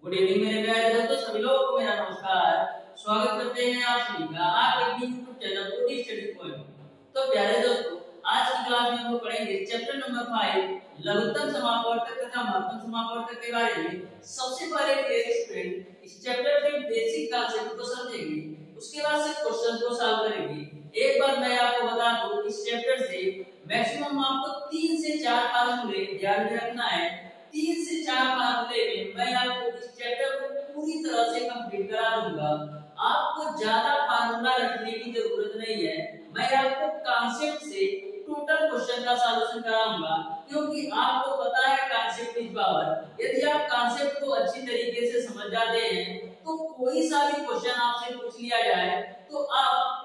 Good evening मेरे प्यारे दोस्तों, सभी लोगों को मेरा नमस्कार। स्वागत करते हैं आप सभी का आपके YouTube channel OD Study Point. तो प्यारे दोस्तों, आज की क्लास में हम लोग पढ़ेंगे चैप्टर नंबर 5 लघुत्तम समापवर्तक तथा महत्तम समापवर्तक के बारे में। सबसे पहले डियर स्टूडेंट, इस चैप्टर के बेसिक कॉन्सेप्ट को समझेंगे, उसके बाद से क्वेश्चन को सॉल्व करेंगे। एक बार मैं आपको बता दूं, इस चैप्टर से मैक्सिमम आपको 3 से 4 फार्मूले ध्यान में रखना है। 3 से 4 फार्मूले में मैं आपको इस चैप्टर को पूरी तरह से कंप्लीट करा दूंगा। आपको ज्यादा फार्मूला रखने की जरूरत नहीं है, मैं आपको कॉन्सेप्ट से टोटल क्वेश्चन का सॉल्यूशन कराऊंगा, क्योंकि आपको पता है कॉन्सेप्ट इज पावर। यदि आप कॉन्सेप्ट को अच्छी तरीके से समझ जाते हैं तो कोई सा भी क्वेश्चन आपसे पूछ लिया जाए तो आप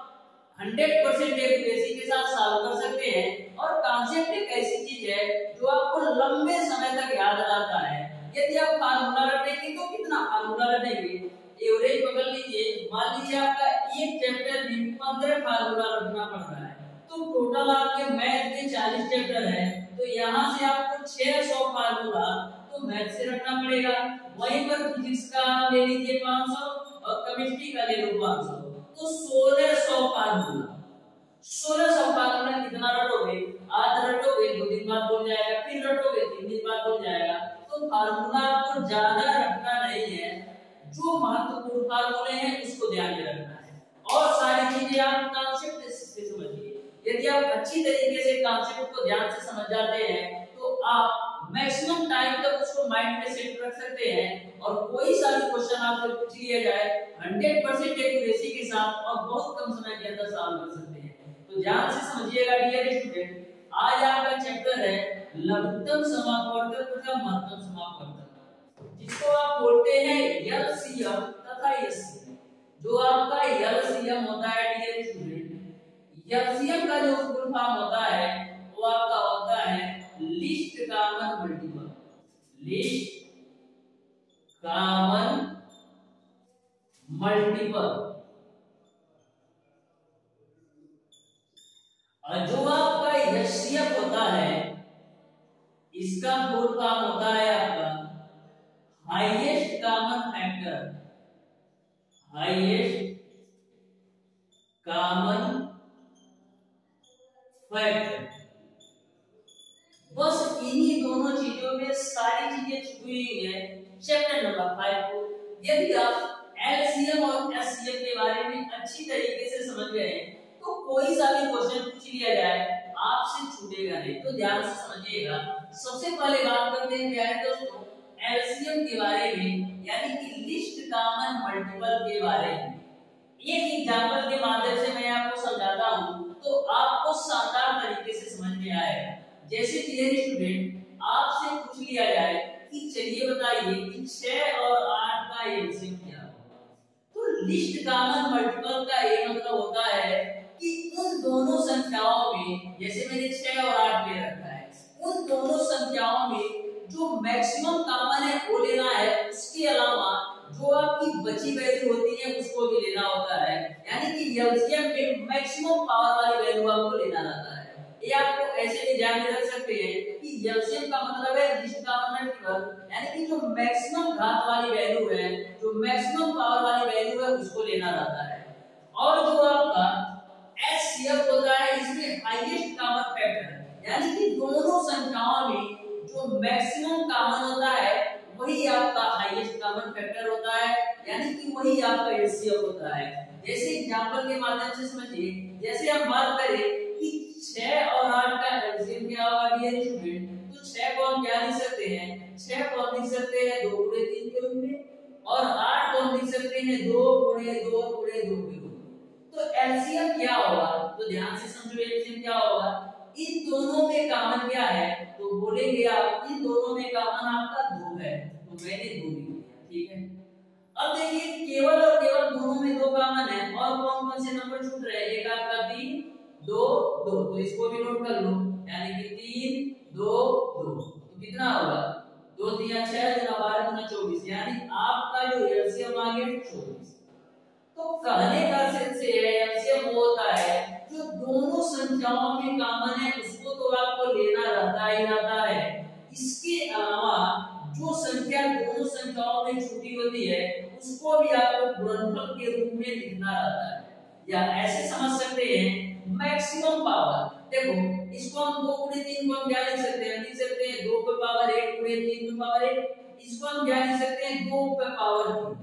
100% एक्यूरेसी के साथ सॉल्व कर सकते हैं। और कॉन्सेप्ट एक ऐसी चीज है जो आपको लंबे समय तक याद रहता है। यदि आप फार्मूला रटेंगे तो कितना फार्मूला रटेंगे, एवरेज पकड़ लीजिए। मान लीजिए आपका एक चैप्टर में 15 फार्मूला रटना पड़ रहा है, तो टोटल आपके मैथ के 40 चैप्टर है, तो यहाँ से आपको 600 फार्मूला तो मैथ से रटना पड़ेगा। वहीं पर फिजिक्स का आप ले लीजिए 500 और केमिस्ट्री का ले लो 500, तो 1600 फार्मूला। 1600 फार्मूला कितना रटोगे, आज रटोगे 2 दिन बाद भूल जाएगा, फिर रटोगे 3 दिन बाद भूल जाएगा। तो फार्मूला आपको ज्यादा रटना नहीं है, जो महत्वपूर्ण फार्मूले हैं उसको ध्यान में रखना है और सारी चीजें आप कॉन्सेप्ट से समझिए। यदि आप अच्छी तरीके से कॉन्सेप्ट को ध्यान से समझ जाते हैं तो आप मैक्सिमम टाइम तक उसको माइंड में सेट रख सकते हैं और कोई सा भी क्वेश्चन आपसे पूछ लिया जाए 100% एक्यूरेसी के साथ और बहुत कम समय के अंदर सॉल्व कर सकते हैं। तो ध्यान से समझिएगा डियर स्टूडेंट, आज आपका चैप्टर है लघुत्तम समापवर्तक तथा महत्तम समापवर्तक, जिसको आप बोलते हैं एलसीएम तथा एचसीएफ। जो आपका एलसीएम होता है डियर स्टूडेंट, एलसीएम का जो फुल फॉर्म होता है वो आपका होता है list common multiple. List common multiple. और जो आपका एचसीएफ होता है, इसका फुल फॉर्म होता है आपका highest common factor. Highest common factor. बस इन्हीं दोनों चीजों में सारी चीजें छुपी हुई है चैप्टर नंबर 5 को। यदि आप एलसीएम और एचसीएफ के बारे में अच्छी तरीके से समझ गए तो कोई सा भी क्वेश्चन पूछ लिया जाए आपसे छूटेगा नहीं। तो ध्यान से समझिएगा। सबसे पहले बात करते हैं क्या है दोस्तों, एलसीएम के बारे में, यानी कि लिस्ट कॉमन मल्टीपल के बारे में। एक एग्जांपल के माध्यम से मैं आपको समझाता हूं तो आपको शानदार तरीके से समझ में आएगा। जैसे डियर स्टूडेंट, आपसे पूछ लिया जाए कि चलिए बताइए कि 6 और 8 का एलसीएम क्या होगा, तो लिस्ट कॉमन मल्टीपल का ये मतलब होता है कि उन दोनों संख्याओं में, जैसे मैंने 6 और 8 ले रखा है, उन दोनों संख्याओं में जो मैक्सिमम कॉमन है वो लेना है, उसके अलावा जो आपकी बची वैल्यू होती है उसको भी लेना होता है। यानी कि एलसीएम में मैक्सिमम पावर वाली वैल्यू आपको लेना रहता है। ये आपको ऐसे भी ध्यान में रख सकते हैं कि एलसीएम का मतलब है लिस्ट कॉमन मल्टीपल, यानी कि जो मैक्सिमम घात वाली वैल्यू है, जो मैक्सिमम पावर वाली वैल्यू है उसको लेना रहता है। और जो आपका एचसीएफ होता है, इसमें हाईएस्ट कॉमन फैक्टर, यानी कि दोनों संख्याओं में जो मैक्सिमम कॉमन होता है वही आपका हाईएस्ट कॉमन फैक्टर होता है, यानी कि वही आपका एचसीएफ होता है। जैसे एग्जांपल के माध्यम से समझिए, जैसे हम बात करें कि 6 और 8 का एलसीएम क्या होगा डियर स्टूडेंट, तो 6 को हम क्या लिख सकते हैं, 6 को हम लिख सकते हैं 2 गुणे 3 के रूप में, और 8 को हम लिख सकते हैं 2 गुणे 2 गुणे 2 के रूप में। तो एलसीएम क्या होगा, तो ध्यान से समझो एलसीएम क्या होगा। इन दोनों में कॉमन क्या है, तो बोलेंगे आप इन दोनों में कॉमन आपका 2 है, तो मैंने 2 लिख दिया, ठीक है। अब देखिए केवल और केवल दोनों में 2 कॉमन है, और कौन कौन से नंबर छूट रहे हैं, एक आपका 3 2 2, तो इसको भी नोट कर लो, यानी कि 3 2 2, तो कितना होगा 2 3 6 12 गुना 24, यानी आपका जो एलसीएम आ गया 24। तो कहने का सेंस है एलसीएम वो होता है जो दोनों संख्याओं में कॉमन है उसको तो आपको लेना रहता ही रहता है। इसके अलावा जो संख्या दोनों संख्याओं में छोटी होती है उसको भी आपको गुणनफल के रूप में लिखना रहता है, या ऐसे समझ सकते हैं मैक्सिमम पावर। देखो इसको हम 2 गुणे 3 को हम क्या लिख सकते हैं, लिख सकते हैं 2 पे पावर 1 गुणे 3 पे पावर 1। इसको हम क्या लिख सकते हैं 2 पे पावर 3।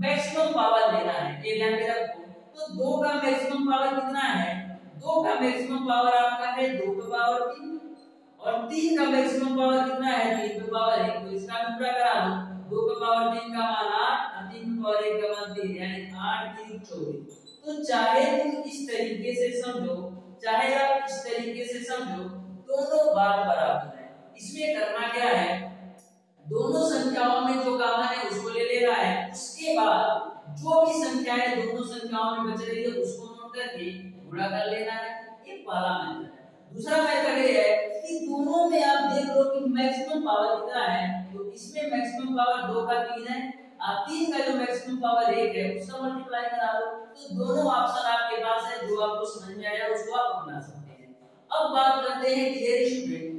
मैक्सिमम पावर लेना है, ये ध्यान में रखो। तो 2 का मैक्सिमम पावर कितना है, 2 का मैक्सिमम पावर आपका है 2 पे पावर 3, और 3 का मैक्सिमम पावर कितना है 3 पे पावर 1। तो इसका भी पूरा करा लो, 2 पे पावर 3 का मान 8 और 3 पे पावर 1 का मान 3, यानी 8 3 24। तो चाहे तुम इस तरीके से समझो, चाहे आप इस तरीके से समझो, दोनों बात बराबर है। इसमें करना क्या है, दोनों संख्याओं में जो कॉमन है उसको ले लेना है, उसके बाद जो भी संख्याएं दोनों संख्याओं में बच रही है उसको नोट करके गुणा कर लेना है। ये पहला मेथड है। दूसरा मेथड ये है कि दोनों में आप देख लो कि मैक्सिमम पावर कितना है, तो इसमें मैक्सिमम पावर 2 का 3 है, आप 3 का जो मैक्सिमम पावर 1 है उसका मल्टीप्लाई करा लो। तो दोनों ऑप्शन आपके पास है, जो आपको समझ में आया उसको आप अपना सकते हैं। अब बात करते हैं डियर स्टूडेंट,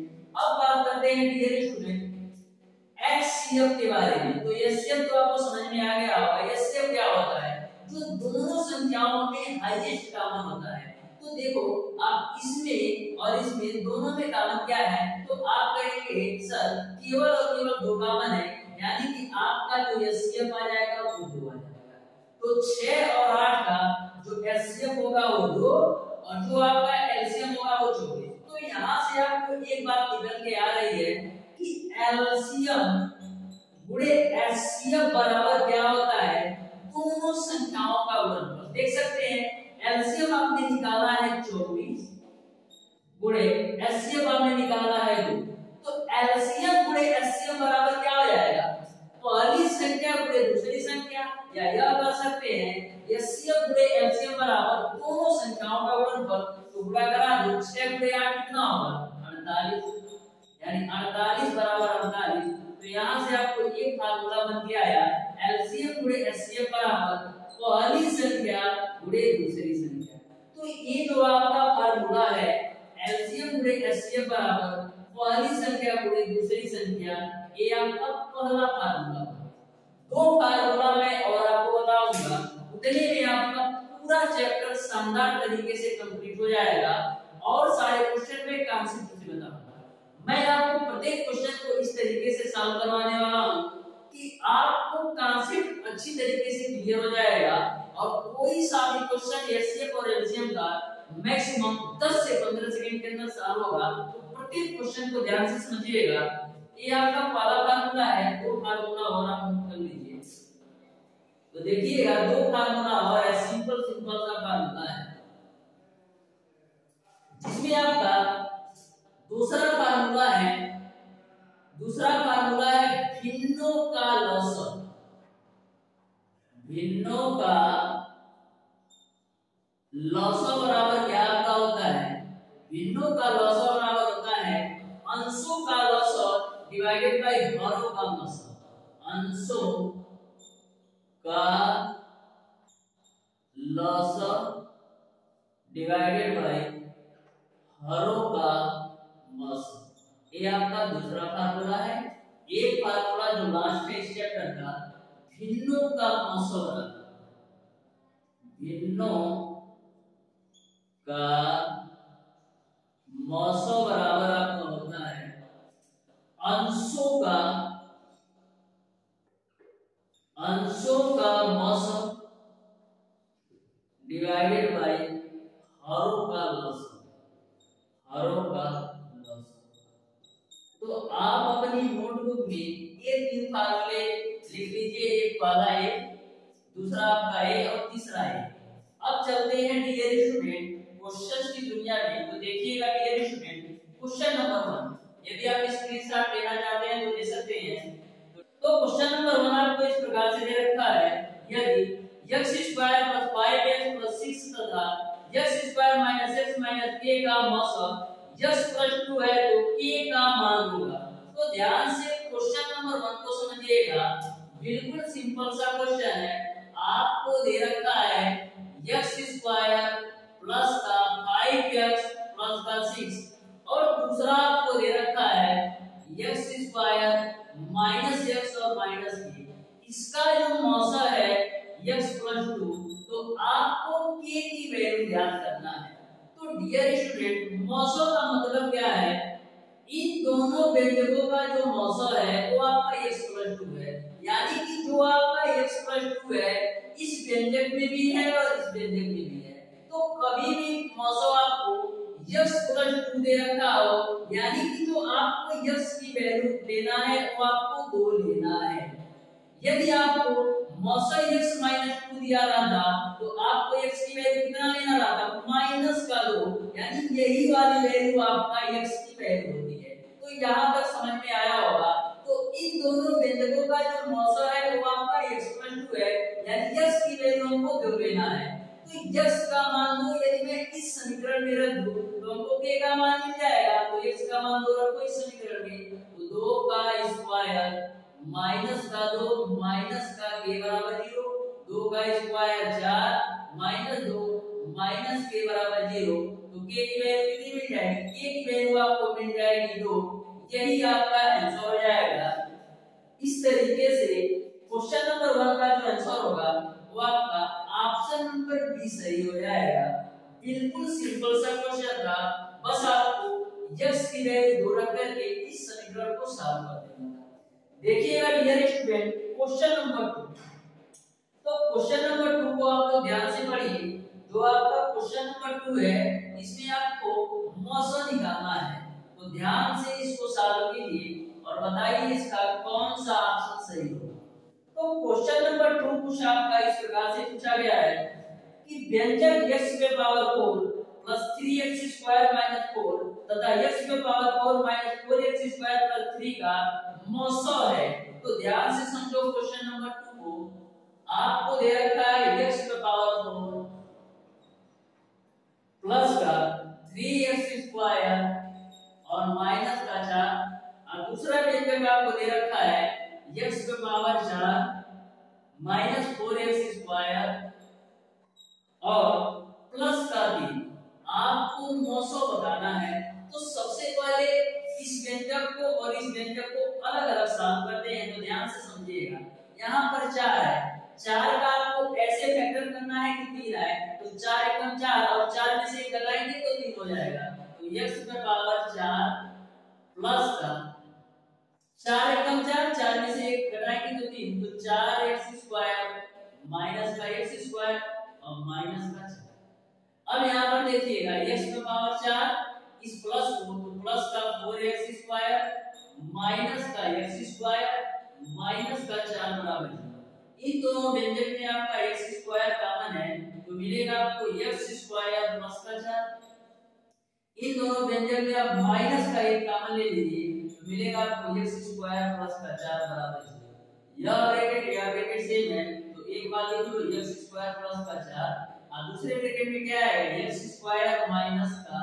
एचसीएफ के बारे में। तो एचसीएफ तो आपको समझ में आ गया होगा। एचसीएफ क्या होता है, जो दोनों संख्याओं में हाईएस्ट कॉमन होता है। तो देखो आप इसमें और इसमें दोनों में कॉमन क्या है, तो आप कहेंगे सर केवल और केवल 2 कॉमन है, यानी कि आपका जो एचसीएफ आ जाएगा वो 2 आ जाएगा। तो 6 और 8 का जो एचसीएफ होगा वो 2, और जो आपका एलसीएम होगा वो 24। तो यहाँ से आपको एक बात निकल के आ रही है कि एलसीएम गुणे एचसीएफ बराबर क्या होता है, दोनों संख्याओं का गुणनफल। देख सकते हैं एलसीएम आपने निकाला है 24 गुणे एचसीएफ आपने निकाला है 2। तो एलसीएम गुणे एचसीएफ बराबर क्या हो जाएगा, पहली संख्या गुणे दूसरी संख्या, या यह कर सकते हैं एचसीएफ गुणे एलसीएम बराबर दोनों संख्याओं का गुणनफल। तो गुणा करा दो, 6 गुणे 8 कितना होगा 48, यानी 48 बराबर 48। तो यहाँ से आपको एक फार्मूला बन के आया, एलसीएम गुणे एचसीएफ बराबर पहली संख्या गुणे दूसरी संख्या। तो ये जो आपका फार्मूला है एलसीएम गुणे एचसीएफ बराबर पहली संख्या गुणे दूसरी संख्या, ये आपका पहला फार्मूला। 2 फार्मूला मैं और आपको बताऊंगा, उतने में आपका पूरा चैप्टर शानदार तरीके से कंप्लीट हो जाएगा और सारे क्वेश्चन में कॉन्सेप्ट से बताऊंगा। मैं आपको प्रत्येक क्वेश्चन को इस तरीके से सॉल्व करवाने वाला हूं कि आपको कॉन्सेप्ट अच्छी तरीके से क्लियर हो जाएगा, और कोई सा भी क्वेश्चन एचसीएफ और एलसीएम का मैक्सिमम 10 से 15 सेकंड के अंदर सॉल्व होगा। तो प्रत्येक क्वेश्चन को ध्यान से समझिएगा। ये आपका पहला फार्मूला है, 2 फार्मूला और आप नोट कर लीजिए। तो देखिएगा 2 फार्मूला और है, सिंपल सा फार्मूला है, जिसमें आपका दूसरा फार्मूला है भिन्नों का लसअ। भिन्नों का लसअ बराबर क्या आपका होता है, भिन्नों का लसअ बराबर होता है अंशों का लसअ डिवाइडेड बाय हरों का लसअ। अंशों का लसअ डिवाइडेड बाय हरों का लसअ, ये आपका दूसरा फार्मूला है। एक फार्मूला जो लास्ट में इस चैप्टर का भिन्नों का मसौदा, भिन्नों का मसौ बराबर आपका होता है अंशों का मसौ डिवाइडेड बाय हरों का लसअ, हरों का लसअ। तो आप अपनी नोटबुक में ये 3 फार्मूले लिख लीजिए, एक पहला है, दूसरा आपका है और तीसरा है। अब चलते हैं डियर स्टूडेंट क्वेश्चंस की दुनिया में। तो देखिएगा डियर स्टूडेंट क्वेश्चन नंबर 1, यदि आप स्क्रीनशॉट लेना चाहते हैं तो ले सकते हैं। तो क्वेश्चन नंबर 1 आपको इस प्रकार से दे रखा है, यदि x² + 5x + 6 तथा x² - x - k का मसौ x+2 है तो k का मान होगा। तो ध्यान से क्वेश्चन नंबर 1 को समझिएगा, बिल्कुल सिंपल सा क्वेश्चन है। आपको दे रखा है x² प्लस का 5x प्लस का 6, और दूसरा आपको दे रखा है x² - इसका जो मौसा है x + 2, तो आपको k की वैल्यू ज्ञात करना है। तो डियर स्टूडेंट, मौसा का मतलब क्या है? इन दोनों व्यंजकों का जो मौसा है वो आपका x + 2 है, यानी कि जो आपका x + 2 है इस व्यंजक में भी है और इस व्यंजक में भी है। तो कभी भी मौसा आपको x + 2 दे रखा हो, यानी कि जो आपको x की वैल्यू लेना है वो आपको 2 लेना है। यदि आपको मौसा x - 2 दिया रहा था तो आपको x की वैल्यू कितना लेना रहा था? -2, यानी यही वाली वैल्यू आपका x की वैल्यू होती है। तो यहाँ तक समझ में आया होगा। तो इन दोनों व्यंजकों का जो मौसा है वो आपका x + 2 है, यानी x की वैल्यू हमको 2 लेना है। तो x का मान 2 यदि मैं इस समीकरण में रख दूं तो हमको k का मान मिल जाएगा। तो x का मान 2 रखो इस समीकरण में, तो 2 का स्क्वायर माइनस का 2 माइनस का k बराबर 0, 2 का स्क्वायर 4 माइनस 2 माइनस k बराबर 0। तो k की वैल्यू कितनी मिल जाएगी? k की वैल्यू आपको मिल जाएगी 2। यही आपका आंसर हो जाएगा। इस तरीके से क्वेश्चन नंबर 1 का जो आंसर होगा वो आपका ऑप्शन नंबर बी सही हो जाएगा। बिल्कुल सिंपल सा क्वेश्चन था, बस आपको x की वैल्यू 2 रख करके इस समीकरण को सॉल्व कर देना था। देखिएगा डियर स्टूडेंट, क्वेश्चन नंबर 2। तो क्वेश्चन नंबर 2 को आप लोग ध्यान से पढ़िए। जो आपका क्वेश्चन नंबर 2 है इसमें आपको मौसा निकालना है, तो ध्यान से इसको सॉल्व कीजिए और बताइए इसका कौन सा ऑप्शन सही होगा। तो क्वेश्चन नंबर 2 कुछ आपका इस प्रकार से पूछा गया है कि व्यंजक x के power 4 plus 3x square minus 4 तथा x के power 4 minus 4x square plus 3 का मौसा है। तो ध्यान से समझो क्वेश्चन नंबर 2 को। आपको दे रखा है x के पावर 4 प्लस का 3x स्क्वायर और माइनस का 4, और दूसरा व्यंजक आपको दे रखा है x के पावर 4 माइनस 4x स्क्वायर और प्लस का 3। आपको मौसा बताना है। तो सबसे पहले इस व्यंजक को और इस व्यंजक को अलग अलग सॉल्व करते हैं। तो ध्यान से समझिएगा, यहाँ पर 4 है, 4 का आपको ऐसे फैक्टर करना है कि 3 आए। तो 4 एकम 4 और 4 में से एक घटाएंगे तो 3 हो जाएगा। तो x के पावर 4 प्लस का 4 एकम 4, 4 में से एक घटाएंगे तो 3, तो 4x स्क्वायर माइनस का x स्क्वायर और माइनस का 4। अब यहाँ पर देखिएगा x के पावर 4 इस प्लस को, तो प्लस का 4x स्क्वायर माइनस का x स्क्वायर माइनस का 4 बराबर 0। इन दोनों व्यंजक में आपका x स्क्वायर कॉमन है, तो मिलेगा आपको x स्क्वायर प्लस का 4। इन दोनों व्यंजक में आप माइनस का 1 कॉमन ले लीजिए, तो मिलेगा आपको x स्क्वायर प्लस का 4 बराबर 0। यह ब्रैकेट सेम है, तो एक बार लिख लो x स्क्वायर प्लस का 4 और दूसरे ब्रैकेट में क्या है x स्क्वायर माइनस का।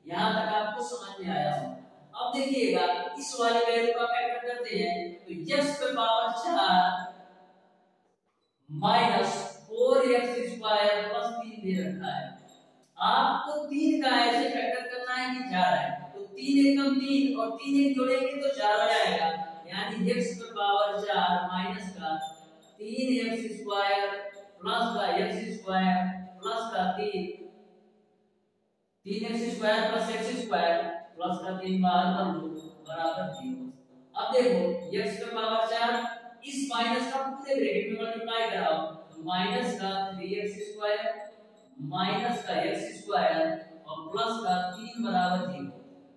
यहां तक आपको समझ में आया हो। अब देखिएगा इस वाली वैल्यू का फैक्टर करते हैं, तो x के power 4 minus 4x square plus 3 दे रखा है। आपको 3 का ऐसे फैक्टर करना है कि 4 है, तो 3 एकम 3 और 3 एक जोड़ेंगे तो 4 हो जाएगा, यानी x के पावर 4 माइनस का 3x स्क्वायर प्लस का x स्क्वायर प्लस का 3x square plus x square plus का 3 बाहर कर लो बराबर 0। अब देखो x के पावर 4 इस माइनस का पूरे ब्रैकेट में मल्टीप्लाई कराओ, तो माइनस का 3x स्क्वायर माइनस का x स्क्वायर और प्लस का 3 बराबर 0।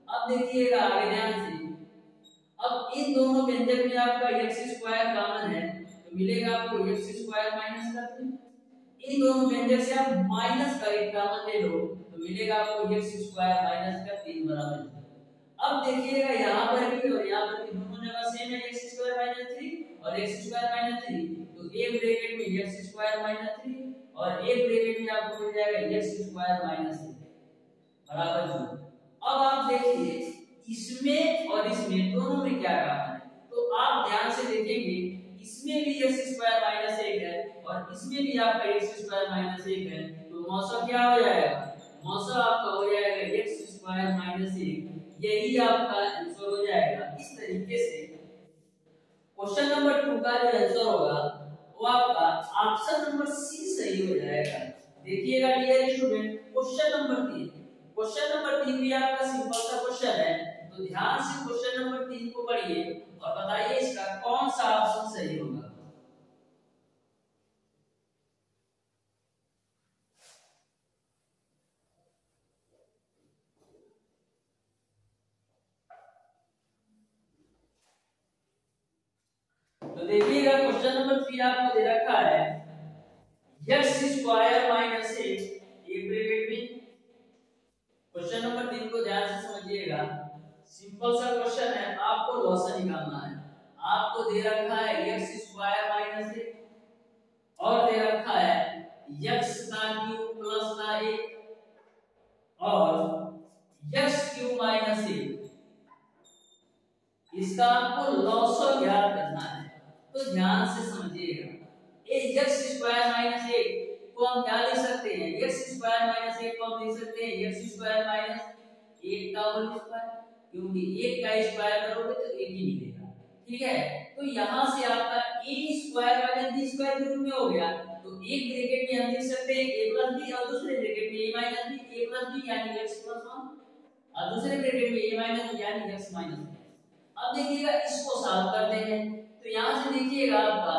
अब देखिएगा आगे ध्यान से, अब इन दोनों व्यंजक में आपका x स्क्वायर कॉमन है, तो मिलेगा आपको x स्क्वायर माइनस का 3। इन दोनों व्यंजक से आप माइनस का 1 कॉमन ले लो, तो मिलेगा आपको x स्क्वायर माइनस का 3 बराबर 0। अब देखिएगा यहाँ पर भी और यहाँ पर भी दोनों जगह सेम है x स्क्वायर माइनस 3 और x स्क्वायर माइनस 3, तो एक ब्रैकेट में x स्क्वायर माइनस 3 और एक ब्रैकेट में आपको मिल जाएगा x स्क्वायर माइनस 3 बराबर 0। अब आप देखिए इसमें और इसमें दोनों में क्या कॉमन है, तो आप ध्यान से देखेंगे इसमें भी x स्क्वायर माइनस 1 है और इसमें भी आपका x स्क्वायर माइनस 1 है, तो मौसा क्या हो जाएगा? मौसा आपका हो जाएगा x स्क्वायर माइनस 1। यही आपका आंसर हो जाएगा। इस तरीके से क्वेश्चन नंबर 2 का जो आंसर होगा वो आपका ऑप्शन नंबर सी सही हो जाएगा। देखिएगा डियर स्टूडेंट, क्वेश्चन नंबर 3 भी आपका सिंपल सा क्वेश्चन है, तो ध्यान से क्वेश्चन नंबर 3 को पढ़िए और बताइए इसका कौन सा ऑप्शन सही होगा। तो देखिएगा क्वेश्चन नंबर 3 आपको दे रखा है x स्क्वायर माइनस ए, एक ब्रैकेट में। क्वेश्चन नंबर 3 को ध्यान से समझिएगा, सिंपल सा क्वेश्चन है, आपको लॉसन निकालना है। आपको दे रखा है x स्क्वायर माइनस ए और दे रखा है x का क्यूब प्लस का ए और x क्यूब माइनस ए, इसका आपको लॉसन ज्ञात करना है। तो ध्यान से समझिएगा, ये x स्क्वायर माइनस ए को हम क्या लिख सकते हैं, x स्क्वायर माइनस ए को हम लिख सकते हैं x स्क्वायर माइनस 1 का होल स्क्वायर, क्योंकि 1 का स्क्वायर करोगे तो 1 ही मिलेगा। ठीक है, तो यहां से आपका a square minus b square के रूप में हो गया। तो एक ब्रैकेट में हम लिख सकते हैं a प्लस b और दूसरे ब्रैकेट में a minus b, a plus b यानी x प्लस 1 और दूसरे ब्रैकेट में a माइनस b यानी x माइनस b। अब देखिएगा इसको सॉल्व करते हैं, तो यहां से देखिएगा आपका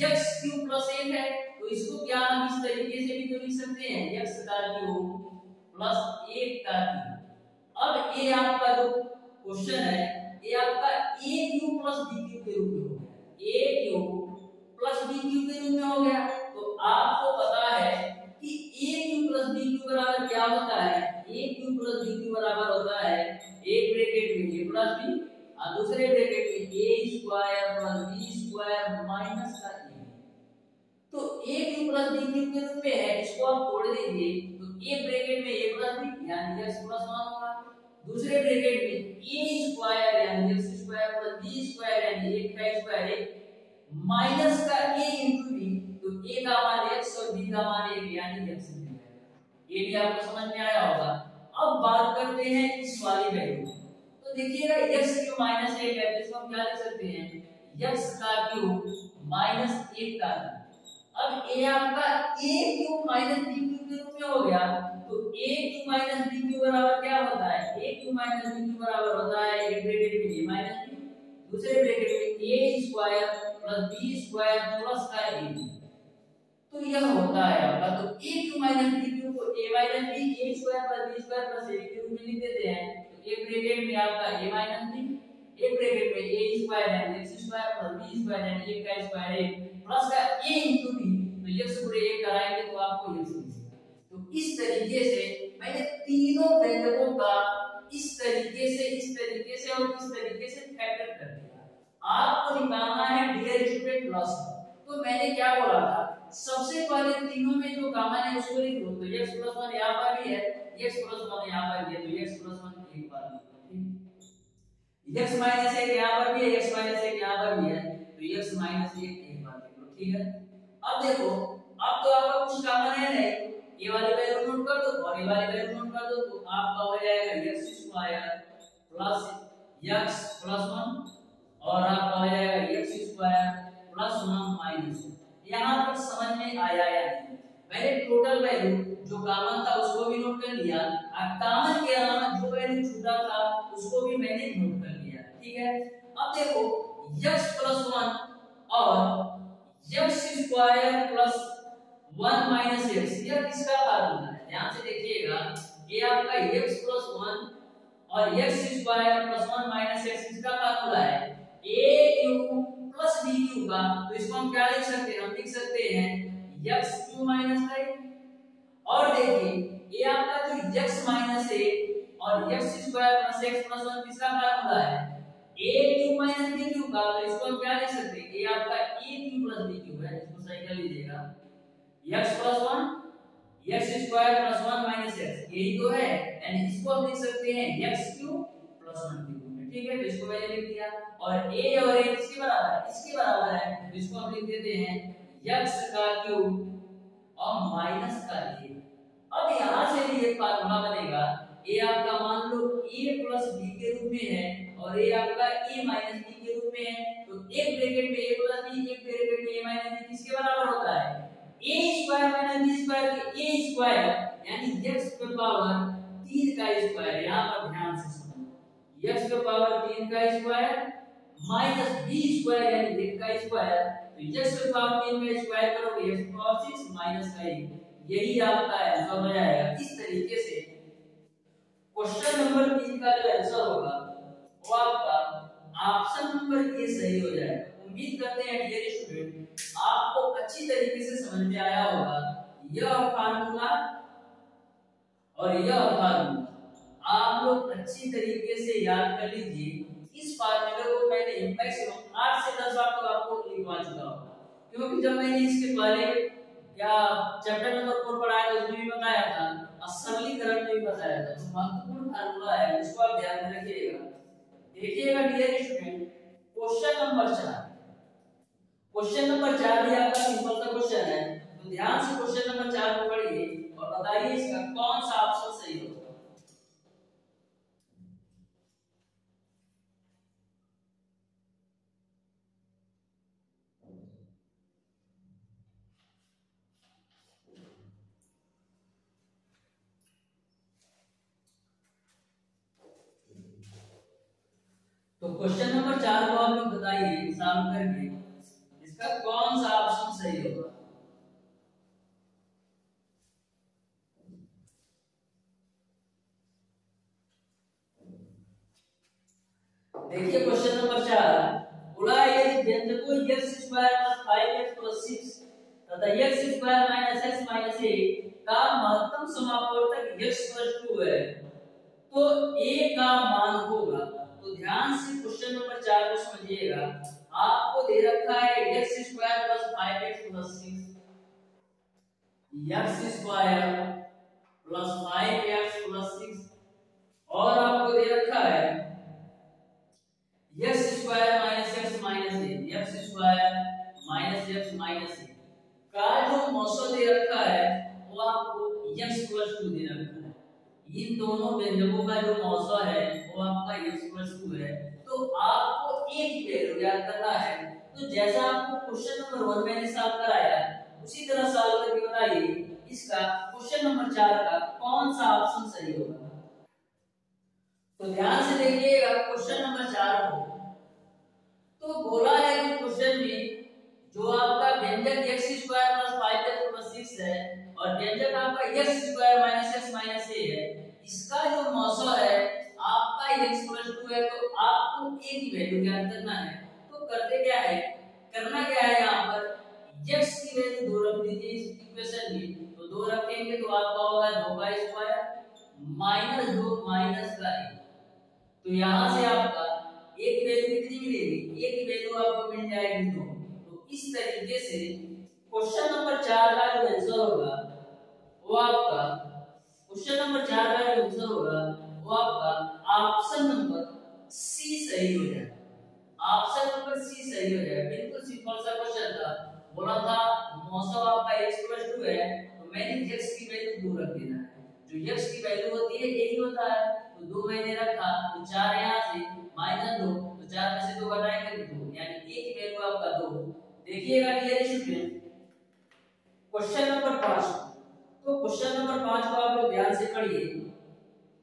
x क्यूब प्लस 1 है, तो इसको क्या हम इस तरीके से भी तो लिख सकते हैं x का क्यूब प्लस 1 का क्यूब। अब ये आपका जो क्वेश्चन है ये आपका a cube plus b cube के रूप में हो गया, a cube plus b cube के रूप में हो गया। तो आपको पता है कि a cube plus b cube बराबर क्या होता है, a cube plus b cube बराबर होता है एक ब्रैकेट में a प्लस b और दूसरे ब्रैकेट में a square plus b square minus का a। तो a cube plus b cube के रूप में है, इसको आप तोड़ देंगे तो एक ब्रैकेट में a प्लस b यानी x प्लस 1 होगा, दूसरे ब्रैकेट में a स्क्वायर यानी x square plus b square यानी 1 का स्क्वायर माइनस का a इनटू b, तो a का मान x और b का मान 1 यानी x मिल जाएगा। ये भी आपको समझ में आया होगा। अब बात करते हैं इस वाली वैल्यू, तो देखिएगा x क्यूब माइनस 1 है, इसको हम क्या लिख सकते हैं x का क्यूब माइनस 1 का क्यूब। अब a आपका a cube minus b cube के रूप में हो गया, तो a cube minus b cube बराबर क्या होता है, a cube minus b cube बराबर होता है एक ब्रैकेट में a माइनस b, दूसरे ब्रैकेट में a square plus b square plus का a। तो यह होता है आपका, तो a cube minus b cube को a minus b a square plus b square plus a के रूप में लिख देते हैं। तो एक ब्रैकेट में आपका a माइनस b, एक ब्रैकेट में a स्क्वायर यानी x square plus b square यानी 1 का स्क्वायर प्लस का a इनटू b, तो x पूरे 1 कराएंगे तो आपको x मिलेगा। तो इस तरीके से मैंने तीनों व्यंजकों का इस तरीके से और इस तरीके से फैक्टर कर दिया। आपको निकालना है डियर स्टूडेंट लॉस। तो मैंने क्या बोला था, सबसे पहले तीनों में जो कॉमन है उसको लिख लो। तो x प्लस 1 यहां पर भी है, x प्लस 1 यहां पर भी है, तो x प्लस 1 एक बार लिख लो। x माइनस 1 यहां पर भी है, x माइनस 1 यहां पर भी है, तो x माइनस 1 एक बार लिख लो। ठीक है, अब देखो, अब तो आपका कुछ कॉमन है नहीं, ये वाली वैल्यू नोट कर दो और ये वाली वैल्यू नोट कर दो, तो आपका हो जाएगा x square plus x plus 1 और आपका हो जाएगा x स्क्वायर प्लस 1 माइनस 1। यहां तक समझ में आया या नहीं? मैंने टोटल वैल्यू जो कॉमन था उसको भी नोट कर लिया और कॉमन के अलावा जो वैल्यू छूटा था उसको भी मैंने नोट कर लिया। ठीक है, अब देखो x प्लस 1 और x square plus 1 minus x, यह किसका फार्मूला है? ध्यान से देखिएगा, ये आपका x प्लस 1 और x square plus 1 minus x किसका फार्मूला है? a cube plus b cube का। तो इसको हम क्या लिख सकते हैं, हम लिख सकते हैं x क्यूब माइनस का। और देखिए ये आपका जो x माइनस a और x square plus x plus 1 किसका फार्मूला है? a cube minus b cube का। तो इसको हम क्या लिख सकते हैं, ये आपका a cube plus b cube है, इसको सही कर लीजिएगा। x plus 1 x square plus 1 minus x, यही तो है, यानी इसको हम लिख सकते हैं x क्यूब प्लस 1 क्यूब। ठीक है, तो इसको मैंने लिख दिया और a और a किसके बराबर है? इसके बराबर है, तो इसको हम लिख देते हैं x का क्यूब और माइनस का a। अब यहां से भी एक फार्मूला बनेगा, a आपका मान लो a प्लस b के रूप में है और a आपका a माइनस b के रूप रूप में है, तो एक ब्रैकेट में a प्लस b, एक ब्रैकेट में a माइनस b किसके बराबर होता है? a square minus b square के a स्क्वायर यानी x की पावर 3 का स्क्वायर। यहां पर ध्यान से सुनो, x की पावर 3 का स्क्वायर माइनस b स्क्वायर यानी x का स्क्वायर, तो x की पावर 3 का स्क्वायर करोगे x की पावर 6 माइनस का 1, यही आपका आंसर हो जाएगा। इस तरीके से क्वेश्चन नंबर 3 का जो आंसर होगा वो आपका ऑप्शन नंबर ए सही हो जाएगा। उम्मीद करते हैं डियर स्टूडेंट आपको अच्छी तरीके से समझ में आया होगा। यह फार्मूला और यह फार्मूला आप लोग अच्छी तरीके से याद कर लीजिए। इस फार्मूले को मैंने मैक्सिमम 8 से 10 बार तो आपको लिखवा चुका हूं, क्योंकि जब मैंने इसके पहले या चैप्टर नंबर 4 पढ़ाया था उसमें भी बताया था, सरलीकरण में भी बताया था। तो महत्वपूर्ण फार्मूला है, इसको आप ध्यान में रखिएगा। देखिएगा dear student question number 4, question number 4 भी आपका सिंपल सा क्वेश्चन है, तो ध्यान से क्वेश्चन नंबर 4 को पढ़िए और बताइए इसका कौन सा ऑप्शन सही होगा। तो क्वेश्चन नंबर 4 को आप लोग बताइए सॉल्व करके इसका कौन सा ऑप्शन सही होगा। देखिए क्वेश्चन नंबर 4 बोला है यदि व्यंजकों x² + 5x + 6 तथा x² - x - 1 का महत्तम समापवर्तक x + 2 है तो a का मान होगा। तो ध्यान से क्वेश्चन नंबर 4 को समझिएगा। आपको दे रखा है x² + 5x + 6, x² + 5x + 6 और आपको दे रखा है x² - x - 1, x² - x - 1 का जो मौसम दे रखा है वो आपको x + 2 दे रखा है। इन दोनों व्यंजकों का जो मौसम है वो आपका x + 2 है। तो आपको एक ही वैल्यू ज्ञात करना है। तो जैसा आपको क्वेश्चन नंबर 1 मैंने सॉल्व कराया उसी तरह सॉल्व करके बताइए इसका क्वेश्चन नंबर 4 का कौन सा ऑप्शन सही होगा। तो ध्यान से देखिएगा क्वेश्चन नंबर 4 को। तो बोला है कि क्वेश्चन में जो आपका व्यंजक x² + 5x + 6 है और व्यंजक आपका x² - x - a है, इसका जो मौसम है आपका x + 2 है, तो आपको a की वैल्यू ज्ञात करना है। तो करते क्या है, करना क्या है, यहाँ पर x की वैल्यू 2 रख दीजिए इस इक्वेशन में। तो 2 रखेंगे तो आपका होगा 2 का स्क्वायर - 2 माइनस का 1। तो यहाँ से आपका a की वैल्यू कितनी मिलेगी, a की वैल्यू आपको मिल जाएगी 2। तो इस तरीके से क्वेश्चन नंबर 4 का जो आंसर होगा वो आपका क्वेश्चन नंबर 4 का जो आंसर होगा वो आपका ऑप्शन नंबर सी सही हो जाएगा। ऑप्शन नंबर सी सही हो जाएगा। बिल्कुल सिंपल सा क्वेश्चन था। बोला था मौसम आपका x + 2 है तो मैंने x की वैल्यू 2 रख देना है। जो x की वैल्यू होती है यही होता है। तो 2 मैंने रखा तो 4 यहां से -2, तो 4 में से 2 घटाएंगे तो 2, यानी a की वैल्यू आपका 2। देखिएगा डियर स्टूडेंट क्वेश्चन नंबर 5। तो क्वेश्चन नंबर 5 को आप लोग ध्यान से पढ़िए।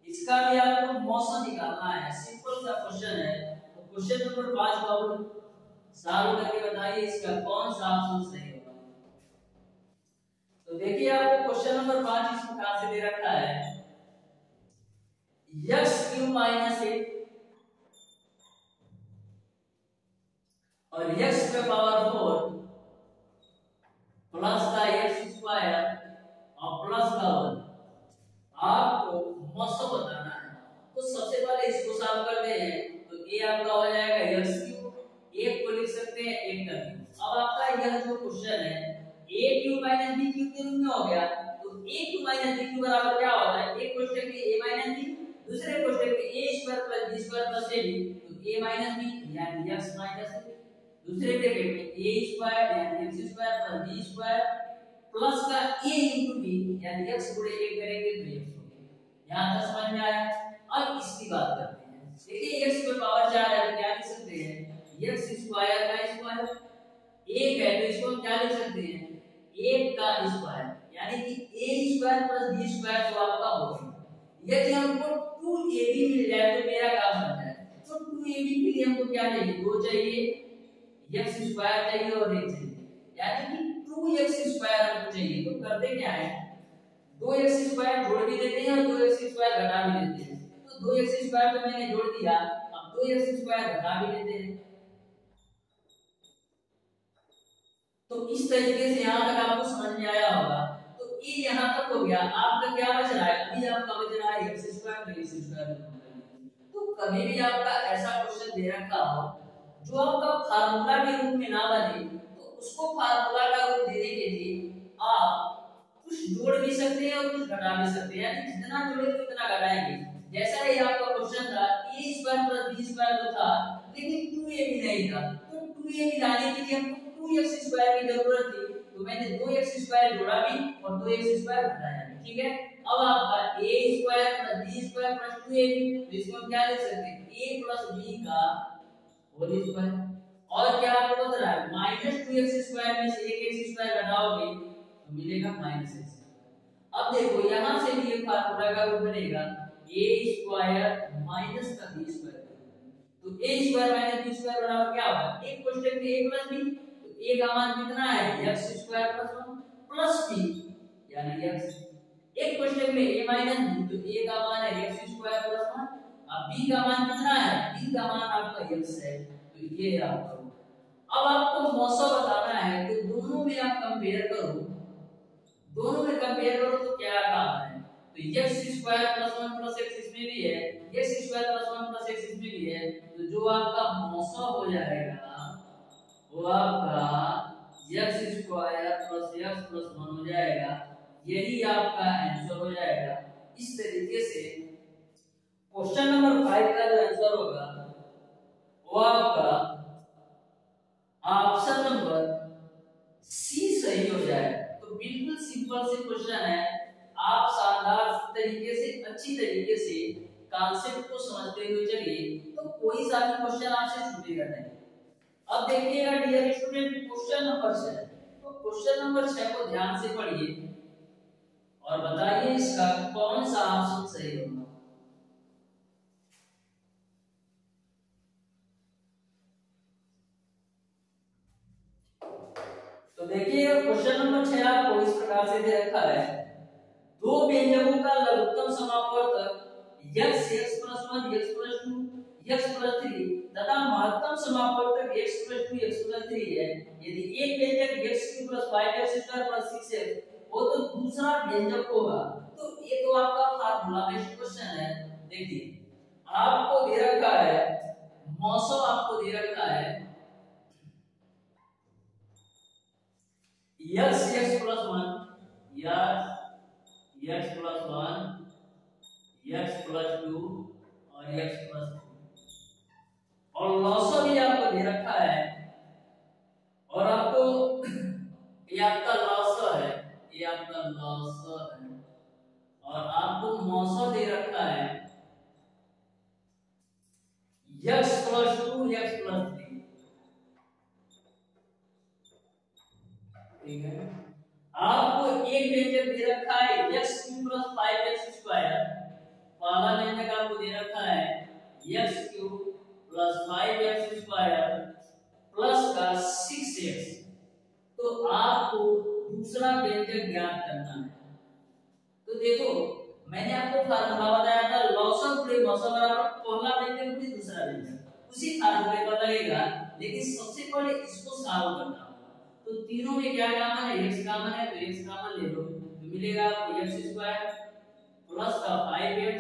इसका भी आपको मौसम निकालना है, सिंपल सा क्वेश्चन है। तो क्वेश्चन नंबर 5 को आप लोग सॉल्व करके बताइए इसका कौन सा ऑप्शन सही होगा। तो देखिए आपको क्वेश्चन नंबर 5 इस प्रकार से दे रखा है x³ - 8 और x⁴ प्लस का x² और प्लस का 1 आपको मौसम बताना है। तो सबसे पहले इसको सॉल्व करते हैं। तो a आपका हो जाएगा x³, एक को लिख सकते हैं 1 का क्यूब। अब आपका यह जो क्वेश्चन है a³ - b³ के रूप में हो गया। तो a³ - b³ बराबर क्या होता है, एक कोष्ठक में a - b, दूसरे कोष्ठक में a² + b² + ab, तो a - b यानी x - a, दूसरे ब्रैकेट में a² यानी x² + b² प्लस का a into b यानी x गुणे 1 करेंगे तो x हो गया। यहां तक समझ में आया। अब इसकी बात करते हैं। देखिए x की पावर 4 है तो क्या लिख सकते हैं x स्क्वायर का स्क्वायर, एक है तो इसको हम क्या लिख सकते हैं, एक का स्क्वायर, यानी कि a square plus b square तो आपका हो गया। यदि हमको 2ab मिल जाए तो मेरा काम बन जाए। तो 2ab के लिए हमको क्या चाहिए, 2 चाहिए, x स्क्वायर चाहिए और 1 चाहिए, यानी कि 2x स्क्वायर हमको चाहिए। तो करते क्या है, 2x स्क्वायर जोड़ भी देते हैं और 2x स्क्वायर घटा भी देते हैं। तो 2x स्क्वायर तो मैंने जोड़ दिया, अब 2x स्क्वायर घटा भी देते हैं। तो इस तरीके से यहां तक आपको समझ में आया होगा। तो ये यहां तक हो गया। आपका क्या बच रहा है, अभी आपका बच रहा है x स्क्वायर तो x स्क्वायर। तो कभी भी आपका ऐसा क्वेश्चन दे रखा हो जो आपका फार्मूला के रूप में ना बने, तो उसको फार्मूला का रूप देने के लिए आप कुछ जोड़ भी सकते हैं और कुछ घटा भी सकते हैं, यानी जितना जोड़े तो उतना घटाएंगे। जैसा ये आपका क्वेश्चन था a square plus b square तो था, लेकिन 2ab नहीं था। तो 2ab लाने के लिए हमको 2x स्क्वायर की जरूरत थी, तो मैंने 2x स्क्वायर जोड़ा भी और 2x स्क्वायर घटाया भी। ठीक है, अब आपका a square plus b square plus 2ab, तो इसको हम क्या लिख सकते हैं, a प्लस b का होल स्क्वायर। और क्या आपको बता रहा है, माइनस 2x स्क्वायर में से एक x स्क्वायर घटाओगे तो मिलेगा माइनस x। अब देखो यहां से भी ये फार्मूला का रूप बनेगा a स्क्वायर माइनस का b स्क्वायर। तो a square minus b square बराबर क्या होगा, एक क्वेश्चन में a प्लस b, तो a का मान कितना है, x square plus 1 plus b, यानी x। एक क्वेश्चन में a माइनस b, तो a का मान है x स्क्वायर प्लस 1, अब b का मान कितना है, b का मान आपका x है, तो ये आपका। अब आपको मौसा बताना है, तो दोनों में आप कंपेयर करो, दोनों में कंपेयर करो तो क्या काम है। तो x square plus 1 plus x इसमें भी है, x square plus 1 plus x इसमें भी है, तो जो आपका मौसा हो जाएगा वो आपका x square plus x plus 1 हो जाएगा। यही आपका आंसर हो जाएगा। इस तरीके से क्वेश्चन नंबर 5 का जो आंसर होगा वो आपका ऑप्शन नंबर सी सही हो जाएगा। तो बिल्कुल सिंपल से क्वेश्चन है, आप शानदार तरीके से अच्छी तरीके से कॉन्सेप्ट को समझते हुए चलिए, तो कोई सा भी क्वेश्चन आपसे छूटेगा नहीं। अब देखिएगा डियर स्टूडेंट, क्वेश्चन नंबर 6, तो क्वेश्चन नंबर 6 को ध्यान से पढ़िए और बताइए इसका कौन सा ऑप्शन सही होगा। तो देखिए क्वेश्चन नंबर 6 आपको इस प्रकार से दे रखा है, दो व्यंजकों का लघुत्तम समापवर्तक x x + 1 x + 2 x + 3 तथा महत्तम समापवर्तक x + 2 x + 3 है। यदि एक व्यंजक x³ + 5x² + 6x हो तो दूसरा व्यंजक होगा। तो ये तो आपका फार्मूला बेस्ड क्वेश्चन है। देखिए आपको दे रखा है, मौसम आपको दे रखा है x x + 1 या x + 1 x + 2 और x + 3, और लॉसो भी आपको दे रखा है, और आपको ये आपका लॉसो है, ये आपका लॉसो है, और आपको मौसो दे रखा है x + 2 x + 3। ठीक है, आपको एक व्यंजक दे रखा है x³ + 5x², पहला व्यंजक आपको दे रखा है x³ + 5x² प्लस का 6x, तो आपको दूसरा व्यंजक ज्ञात करना है। तो देखो मैंने आपको फार्मूला बताया था लॉसम प्लस मौसम बराबर पहला व्यंजक प्लस दूसरा व्यंजक, उसी फार्मूले पर लगेगा, लेकिन सबसे पहले इसको सॉल्व करना होगा। तो तीनों में क्या कॉमन है, x कॉमन है, तो x कॉमन ले लो, तो मिलेगा आपको x² प्लस का 5x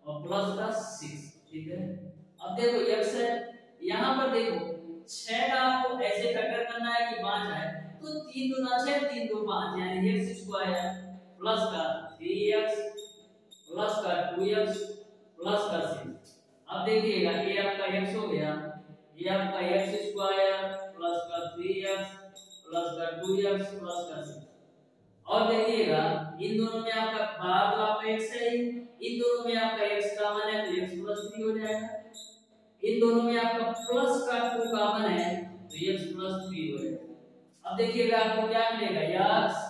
और प्लस का 6। ठीक है, अब देखो x है, यहां पर देखो 6 का आपको ऐसे फैक्टर करना है कि 5 है, तो 3 दूना 6 3 दो 5, यानी x² प्लस का 3x प्लस का 2x प्लस का 6। अब देखिएगा ये आपका x हो गया, ये आपका x² प्लस का 3x प्लस का 2x प्लस का 6। और देखिएगा इन दोनों में आपका बाहर तो आपका x है, इन दोनों में आपका x कॉमन है, तो x + 3 हो जाएगा। इन दोनों में आपका प्लस का 2 कॉमन है तो x प्लस 3 हो जाएगा। अब देखिएगा आपको क्या मिलेगा, x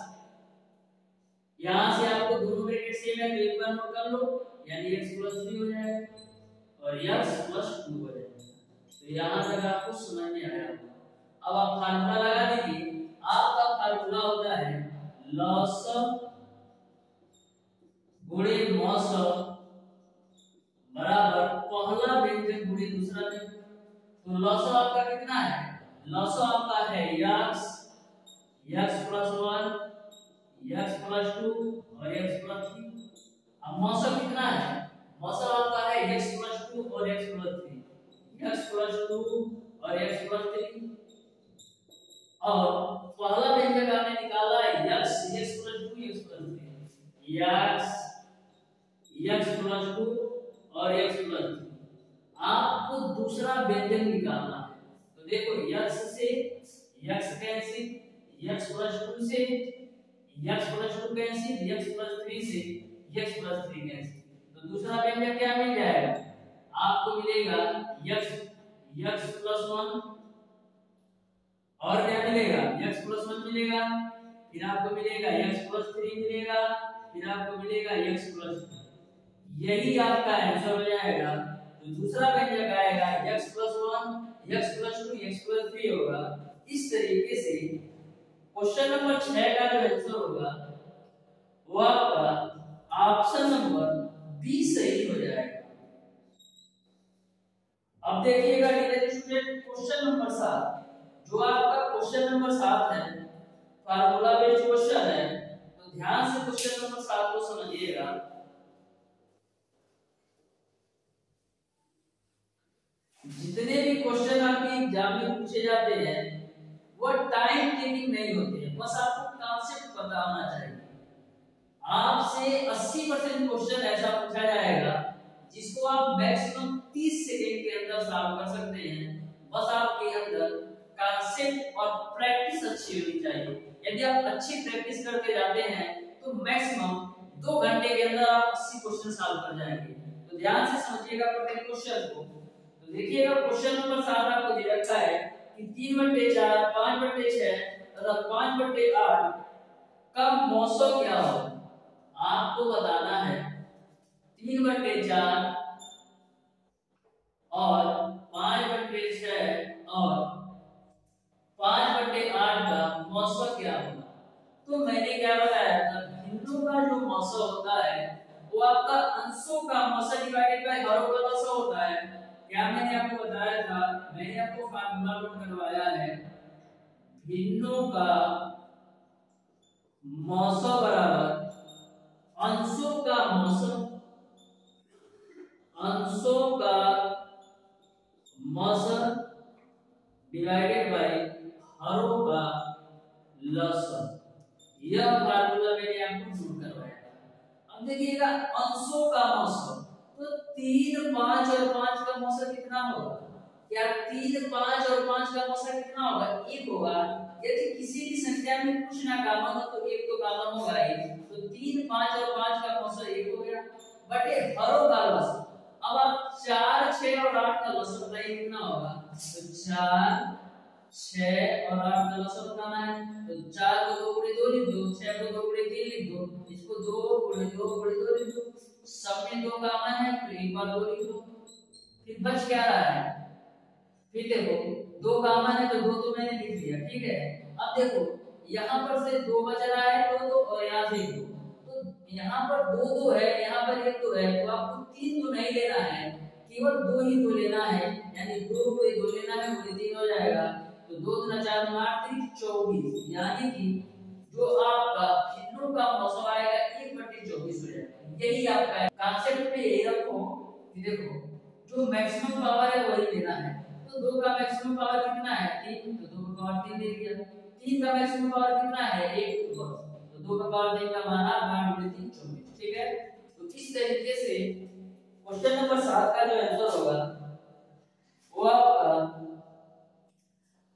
यहां से आपको दोनों ब्रैकेट सेम है तो एक बार नोट कर लो, यानी x प्लस 3 हो जाएगा और x प्लस 2 हो जाएगा। तो यहां तक आपको समझ में आया। अब आप फार्मूला लगा दीजिए। आपका फार्मूला होता है लॉसम गुणे मौसम बराबर पहला व्यंजक गुणे दूसरा व्यंजक। तो लॉसम आपका कितना है, लॉसम आपका है x प्लस 1 x प्लस 2 और x प्लस 3। अब मौसम कितना है, मौसम आपका है x प्लस 2 और x प्लस 3, x प्लस 2 और x प्लस 3। और पहला व्यंजक आपने निकाला है x plus 2 x plus 3, x plus 2 और x प्लस 3। आपको दूसरा व्यंजक निकालना है तो देखो x से x कैंसिल, x प्लस 2 से x plus 2 cancel, x plus 3 से x प्लस 3 कैंसिल। तो दूसरा व्यंजक क्या मिल जाएगा, आपको मिलेगा x प्लस 1 और क्या मिलेगा, x प्लस 1 मिलेगा, फिर आपको मिलेगा x प्लस 3 मिलेगा, फिर आपको मिलेगा x प्लस 2। यही आपका आंसर हो जाएगा। तो दूसरा व्यंजक आएगा x plus 1 x plus 2 x plus 3 होगा। इस तरीके से क्वेश्चन नंबर 6 का जो आंसर होगा वो आपका ऑप्शन नंबर बी सही हो जाएगा। अब देखिएगा स्टूडेंट क्वेश्चन नंबर 7, जो आपका क्वेश्चन नंबर 7 है फार्मूला बेस्ड क्वेश्चन है, तो ध्यान से क्वेश्चन नंबर 7 को समझिएगा। जितने भी क्वेश्चन आपके एग्जाम में पूछे जाते हैं वो टाइम टेकिंग नहीं होते हैं, बस आपको कांसेप्ट पता होना चाहिए। आपसे 80% क्वेश्चन ऐसा पूछा जाएगा जिसको आप मैक्सिमम 30 सेकंड के अंदर सॉल्व कर सकते हैं। बस आपके अंदर कांसेप्ट और प्रैक्टिस अच्छी होनी चाहिए। यदि आप अच्छी प्रैक्टिस करके जाते हैं तो मैक्सिमम 2 घंटे के अंदर आप 80 क्वेश्चन सॉल्व कर जाएंगे। तो ध्यान से समझिएगा प्रत्येक क्वेश्चन को। तो देखिएगा क्वेश्चन नंबर 7 आपको दे रखा है कि 3/4 5/6 तथा 5/8 का मौसम क्या होगा। आपको बताना है 3/4 और 5/6 और 5/8 का मौसम क्या होगा। तो मैंने क्या बताया था, भिन्नों का जो मौसम होता है वो आपका अंशों का मौसम डिवाइडेड बाय हरों का मौसम होता है। क्या मैंने आपको बताया था, मैंने आपको फार्मूला नोट करवाया है, भिन्नों का मौसम बराबर अंशों का मौसम, अंशों का मौसम डिवाइडेड बाय हरों का लसम। यह फार्मूला मैंने आपको नोट करवाया था। अब देखिएगा अंशों का मौसम, तो 3 5 और 5 का मौसम कितना होगा, क्या 3 5 और 5 का मौसम कितना होगा, 1 होगा। यदि किसी भी संख्या में कुछ ना कॉमन हो तो 1 तो कॉमन होगा ही। तो 3 5 और 5 का मौसम 1 हो गया बटे हरों का लसम। अब आप 4 6 और 8 का लसम बताइए कितना होगा। तो 4 6 और 8 का लसम बताना है। तो 4 को 2 गुणे 2 लिख दो, 6 को 2 गुणे 3 लिख दो, इसको 2 गुणे 2 गुणे 2 लिख दो। सब में 2 कॉमन है तो एक बार 2 लिख दो। फिर बच क्या रहा है, फिर देखो 2 कॉमन है तो 2 तो मैंने लिख दिया, ठीक है। अब देखो यहाँ पर से 2 बच रहा है 2 2 और यहाँ से 2, तो यहाँ पर 2 2 है, यहाँ पर 1 2 है, तो आपको 3 तो नहीं लेना है, केवल 2 ही तो लेना है, यानी 2 को 2 लेना है, वो 3 हो जाएगा। तो 2 दूना 4 8 3 24, यानी कि जो आपका भिन्नों का मौसम आएगा 1/24 हो जाएगा। यही आपका कांसेप्ट में यही रखो कि देखो जो मैक्सिमम पावर है वही लेना है। तो 2 का मैक्सिमम पावर कितना है 3, तो 2 का पावर 3 ले लिया। 3 का मैक्सिमम पावर कितना है 1, तो 2 का पावर 3 का मान 8 3 24, ठीक है। तो इस तरीके से क्वेश्चन नंबर 7 का जो आंसर होगा वो आपका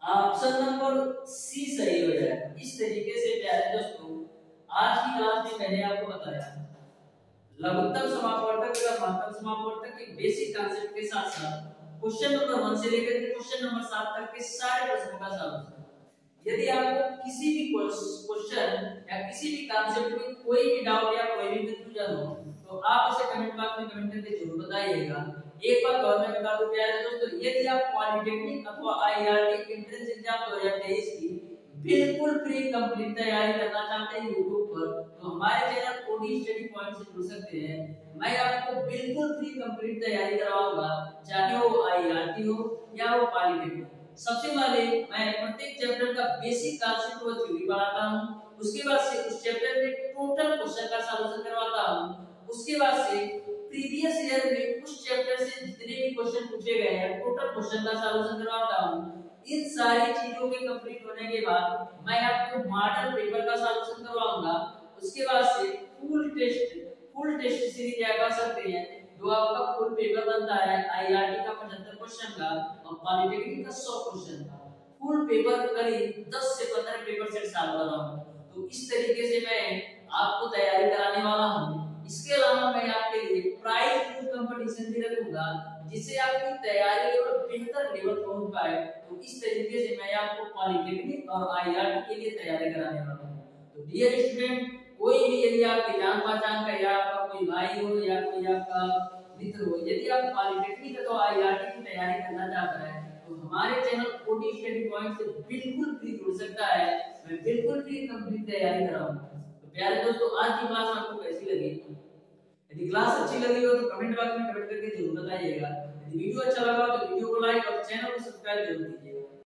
ऑप्शन नंबर सी सही हो जाएगा। इस तरीके से प्यारे दोस्तों आज की क्लास में मैंने आपको बताया लघुत्तम समापवर्तक और महत्तम समापवर्तक के बेसिक कांसेप्ट के साथ साथ क्वेश्चन नंबर 1 से लेकर के क्वेश्चन नंबर 7 तक के सारे प्रश्नों का सॉल्यूशन। यदि आपको किसी भी क्वेश्चन या किसी भी कॉन्सेप्ट में कोई भी डाउट या कोई भी कंफ्यूजन हो तो आप उसे कमेंट बॉक्स में कमेंट करके जरूर बताइएगा। एक बात और मैं बता दूं प्यारे दोस्तों, यदि आप पॉलिटेक्निक अथवा आईआरटी एंट्रेंस एग्जाम 2023 की बिल्कुल फ्री कंप्लीट तैयारी करना चाहते हैं YouTube पर, तो हमारे चैनल ओडी स्टडी पॉइंट से जुड़ सकते हैं। मैं आपको बिल्कुल फ्री कंप्लीट तैयारी करवाऊंगा, चाहे वो आईआरटी हो या वो पॉलिटेक्निक। सबसे पहले मैं प्रत्येक चैप्टर का बेसिक कॉन्सेप्ट व थ्योरी पढ़ाता हूं, उसके बाद से उस चैप्टर में टोटल क्वेश्चन का सॉल्यूशन करवाता हूं, उसके बाद से प्रीवियस ईयर में उस चैप्टर से जितने भी क्वेश्चन पूछे गए हैं टोटल क्वेश्चन का सॉल्यूशन करवाता हूं। इन सारी चीजों के कंप्लीट होने के बाद मैं आपको मॉडल पेपर का सॉल्यूशन करवाऊंगा। उसके बाद से फुल टेस्ट सीरीज क्या कर सकते हैं, जो आपका फुल पेपर बनता है आईआरटी का 75 क्वेश्चन का और पॉलिटेक्निक का 100 क्वेश्चन का फुल पेपर करीब 10 से 15 पेपर सेट सॉल्व कर रहा हूं। तो इस तरीके से मैं आपको तैयारी कराने वाला हूं। इसके अलावा मैं आपके लिए प्राइज पूल कंपटीशन भी रखूंगा, जिससे आपकी तैयारी लेवल बेहतर लेवल पहुंच पाए। तो इस तरीके से मैं आपको पॉलिटेक्निक और आईआरटी के लिए तैयारी कराने वाला हूं। तो डियर स्टूडेंट, कोई भी यदि आपकी जान पहचान का या आपका कोई भाई हो या कोई आपका मित्र हो, यदि आप पॉलिटेक्निक तो आईआरटी की तैयारी करना चाहता है तो हमारे चैनल ओडी स्टडी पॉइंट से बिल्कुल फ्री जुड़ सकता है। मैं बिल्कुल फ्री कंप्लीट तैयारी कराऊंगा। तो प्यारे दोस्तों, आज की क्लास आपको कैसी लगी? यदि क्लास अच्छी लगी हो तो कमेंट बॉक्स में कमेंट करके जरूर बताइएगा। यदि वीडियो अच्छा लगा तो वीडियो को लाइक और चैनल को सब्सक्राइब जरूर कीजिएगा।